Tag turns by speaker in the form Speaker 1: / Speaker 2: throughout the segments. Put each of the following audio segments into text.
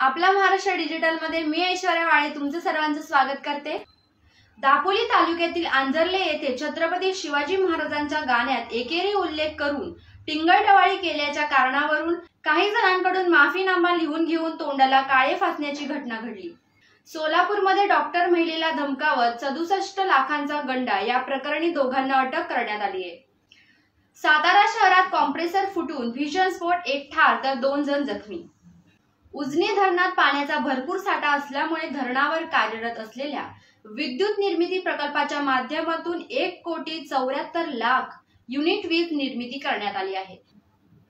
Speaker 1: आपला महाराष्ट्र डिजिटल मध्ये मी ऐश्वर्या वाळे तुमचं सर्वांचं स्वागत करते। दापोली तालुक्यातील आंजर्ले येथे छत्रपती शिवाजी महाराजांच्या गाण्यात एकेरी उल्लेख करून टिंगलटवाळी केल्याच्या कारणावरून काही जणांकडून माफीनामा लिहून घेऊन तोंडाला काळे फासण्याची घटना घडली। सोलापूरमध्ये डॉक्टर महिलेला धमकावत 67 लाखांचा गंडा या प्रकरणी दोघांना अटक करण्यात आली आहे। सातारा शहरात कॉम्प्रेसर फुटून भीषण स्फोट, एक ठार तर 2 जण जखमी। उजनी धरणात पाण्याचा भरपूर साठा असल्यामुळे धरणावर कार्यरत असलेल्या विद्युत निर्मिती प्रकल्पाच्या माध्यमातून 1,74,00,000 युनिट वीज निर्मिती करण्यात आली आहे।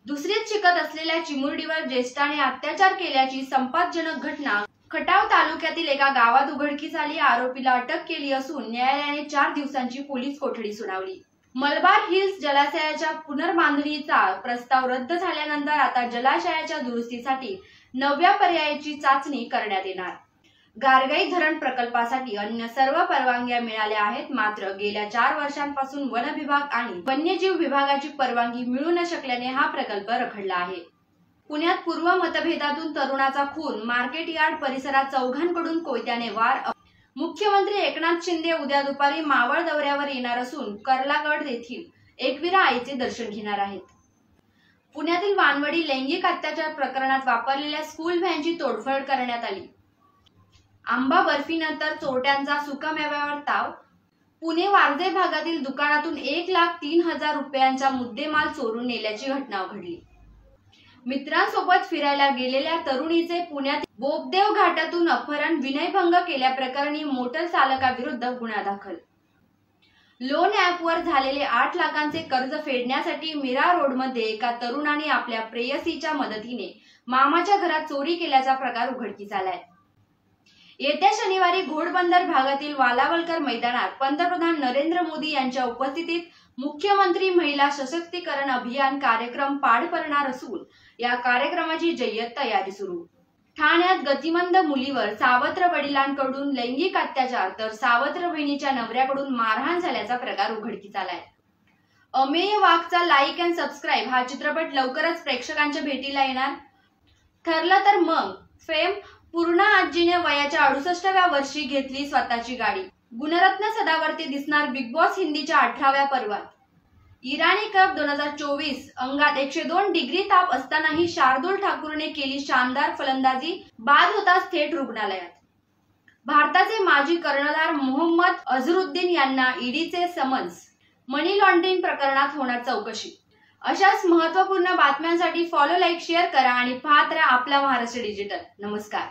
Speaker 1: दुसरीत शिकत असलेल्या चिमुरडीवर ज्येष्ठाने अत्याचार केल्याची संपादजनक घटना खटाव तालुक्यातील एका गावात उघडकीस आली। आरोपीला अटक केली असून न्यायालयाने 4 दिवसांची पोलीस कोठडी सुनावली। मलबार हिल्स जलाशयाच्या पुनर्बांधणीचा प्रस्ताव रद्द झाल्यानंतर आता जलाशयाच्या दुरुस्तीसाठी 9व्या पर्यायाची चाचणी करण्यात येणार। गारगाई धरण प्रकल्पासाठी अन्य सर्व परवानग्या मिळाल्या आहेत, मात्र गेल्या 4 वर्षांपासून वन विभाग आणि वन्यजीव विभागाची परवानगी मिळू न शकल्याने हा प्रकल्प रखडला आहे। पुण्यात पूर्व मतभेदातून तरुणाचा खून, मार्केट यार्ड परिसरात चौघांकडून कोयत्याने वार। मुख्यमंत्री एकनाथ शिंदे उद्या दुपारी मावळ दौऱ्यावर येणार असून कर्लागड येथील एकविरा आईचे दर्शन घेणार आहेत। पुण्यातील वानवडी लैंगिक अत्याचार प्रकरणात वापरलेल्या स्कूल व्हॅनची तोडफोड करण्यात आली। आंबा बर्फीनंतर चोरट्यांचा सुकामेव्यावर ताव। पुणे वारजे भागातील दुकानातून 1,03,000 रुपयांचा मुद्देमाल चोरून नेल्याची घटना घडली। मित्रांसोबत फिरायला गेलेल्या तरुणीचे पुण्यात बोपदेव घाटातून अपहरण, विनयभंग केल्याप्रकरणी मोटर चालकाविरुद्ध गुन्हा दाखल। लोन ॲपवर झालेले 8 लाखांचे कर्ज फेडण्यासाठी मीरा रोडमध्ये एका तरुणाने आपल्या प्रेयसीच्या मदतीने मामाच्या घरात चोरी केल्याचा प्रकार उघडकीस आलाय। येत्या शनिवारी घोडबंदर भागातील वालावलकर मैदानात पंतप्रधान नरेंद्र मोदी यांच्या उपस्थितीत मुख्यमंत्री महिला सशक्तीकरण अभियान कार्यक्रम पार पडणार असून या कार्यक्रमाची जय्यत तयारी सुरू। ठाण्यात गतिमंद मुलीवर सावत्र वडिलांकडून लैंगिक अत्याचार तर सावत्र बहिणीच्या नवऱ्याकडून मारहाण झाल्याचा प्रकार उघडकीस आलाय। अमेय वाघचा लाईक अँड सबस्क्राईब हा चित्रपट लवकरच प्रेक्षकांच्या भेटीला येणार। ठरलं तर मग फेम पूर्णा आजीने वयाच्या 68व्या वर्षी घेतली स्वतःची गाडी। गुणरत्न सदावर्ते दिसणार बिग बॉस हिंदीच्या 18व्या पर्वात। इराणी कप 2024 अंगात 102 डिग्री ताप असतानाही शार्दुल ठाकूरने केली शानदार फलंदाजी, बाद होताच थेट रुग्णालयात। भारताचे माजी कर्णधार मोहम्मद अझरुद्दीन यांना ईडीचे समन्स, मनी लॉन्ड्रिंग प्रकरणात होणार चौकशी। अशाच महत्त्वपूर्ण बातम्यांसाठी फॉलो, लाईक, शेअर करा आणि पाहत राहा आपला महाराष्ट्र डिजिटल। नमस्कार।